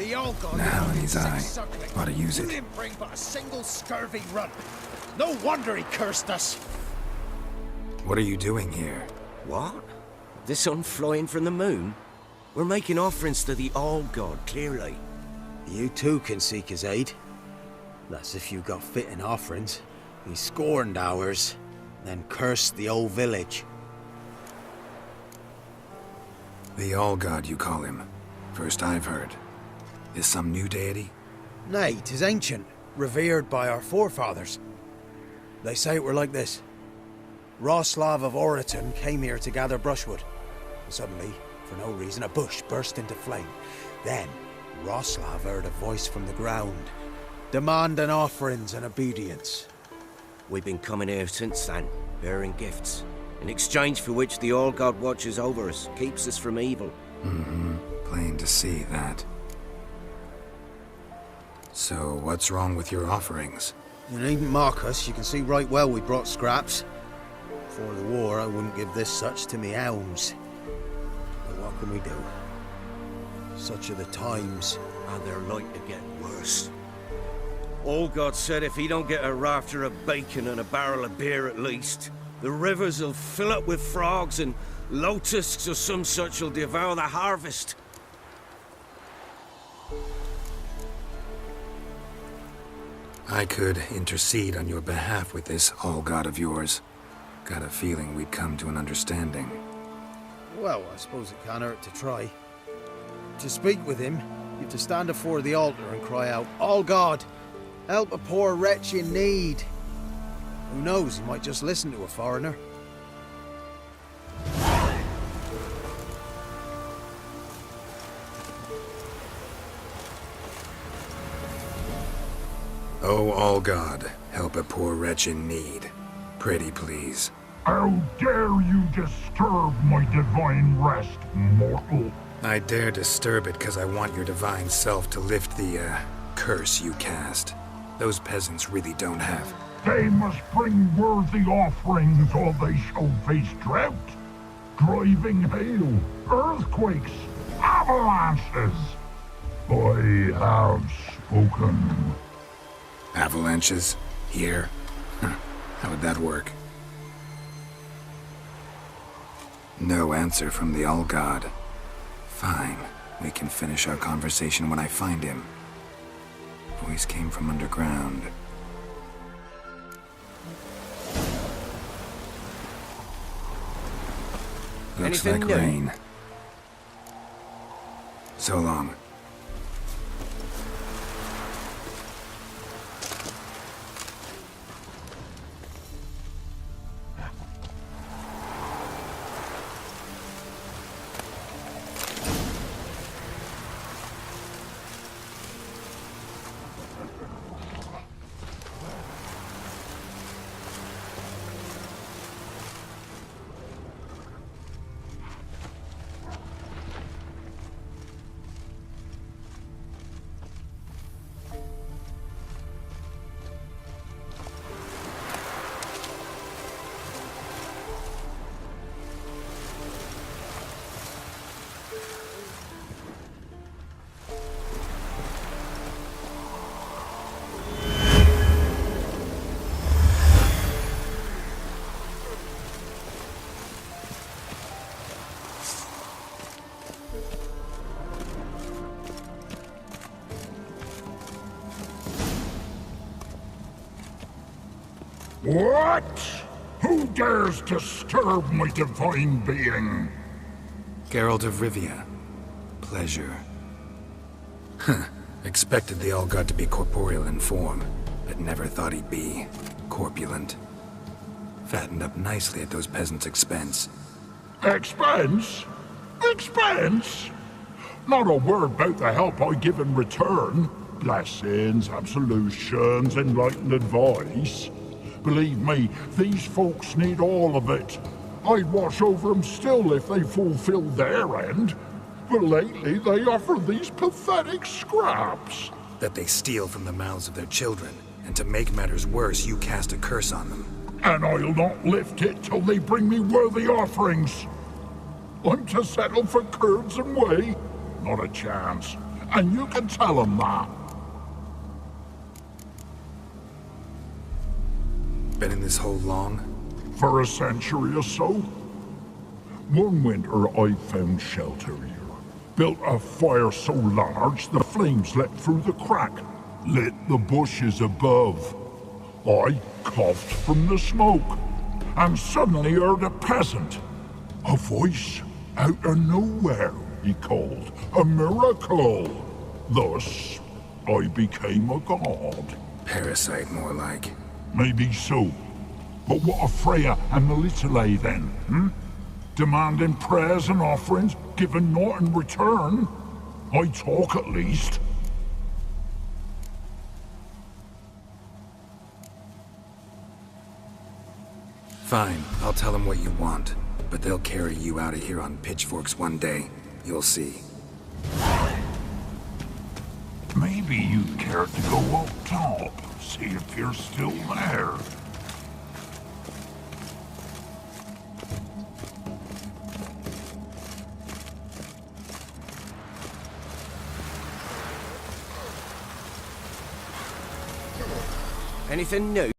The old god Now in his eye. circling. Ought to use You it. didn't bring but a single scurvy run. No wonder he cursed us. What are you doing here? What? The sun flying from the moon? We're making offerings to the All God, clearly. You too can seek his aid. That's if you got fitting offerings. He scorned ours, then cursed the old village. The All-God, you call him. First I've heard. Is some new deity? Nay, 'tis ancient, revered by our forefathers. They say it were like this. Roslav of Oriton came here to gather brushwood. Suddenly, for no reason, a bush burst into flame. Then, Roslav heard a voice from the ground, demanding offerings and obedience. We've been coming here since then, bearing gifts, in exchange for which the All God watches over us, keeps us from evil. Mm-hmm. Plain to see that. So, what's wrong with your offerings? You needn't mock us, you can see right well we brought scraps. Before the war, I wouldn't give this such to me elms. But what can we do? Such are the times. And they're like to get worse. All God said if he don't get a rafter of bacon and a barrel of beer at least, the rivers will fill up with frogs and locusts or some such will devour the harvest. I could intercede on your behalf with this All-God of yours. Got a feeling we'd come to an understanding. Well, I suppose it can't hurt to try. To speak with him, you've to stand before the altar and cry out, "All God, help a poor wretch in need." Who knows, he might just listen to a foreigner. Oh, All-God, help a poor wretch in need. Pretty please. How dare you disturb my divine rest, mortal? I dare disturb it because I want your divine self to lift the, curse you cast. Those peasants really don't have. They must bring worthy offerings or they shall face drought, driving hail, earthquakes, avalanches. I have spoken. Avalanches? Here? How would that work? No answer from the All-God. Fine. We can finish our conversation when I find him. Voice came from underground. Looks Anything like new? rain. So long. What? Who dares disturb my divine being? Geralt of Rivia. Pleasure. Expected the All-God to be corporeal in form, but never thought he'd be corpulent. Fattened up nicely at those peasants' expense. Expense? Expense? Not a word about the help I give in return. Blessings, absolutions, enlightened advice. Believe me, these folks need all of it. I'd watch over them still if they fulfilled their end. But lately they offer these pathetic scraps. That they steal from the mouths of their children, and to make matters worse, you cast a curse on them. And I'll not lift it till they bring me worthy offerings. I'm to settle for curds and whey? Not a chance. And you can tell them that. Been in this hole long? For a century or so. One winter I found shelter here. Built a fire so large the flames leapt through the crack, lit the bushes above. I coughed from the smoke, and suddenly heard a peasant. A voice out of nowhere, he called. A miracle. Thus, I became a god. Parasite, more like. Maybe so. But what of Freya and Melitele then, Demanding prayers and offerings, giving naught in return? I talk at least. Fine, I'll tell them what you want. But they'll carry you out of here on pitchforks one day. You'll see. Maybe you'd care to go up top, see if you're still there. Anything new?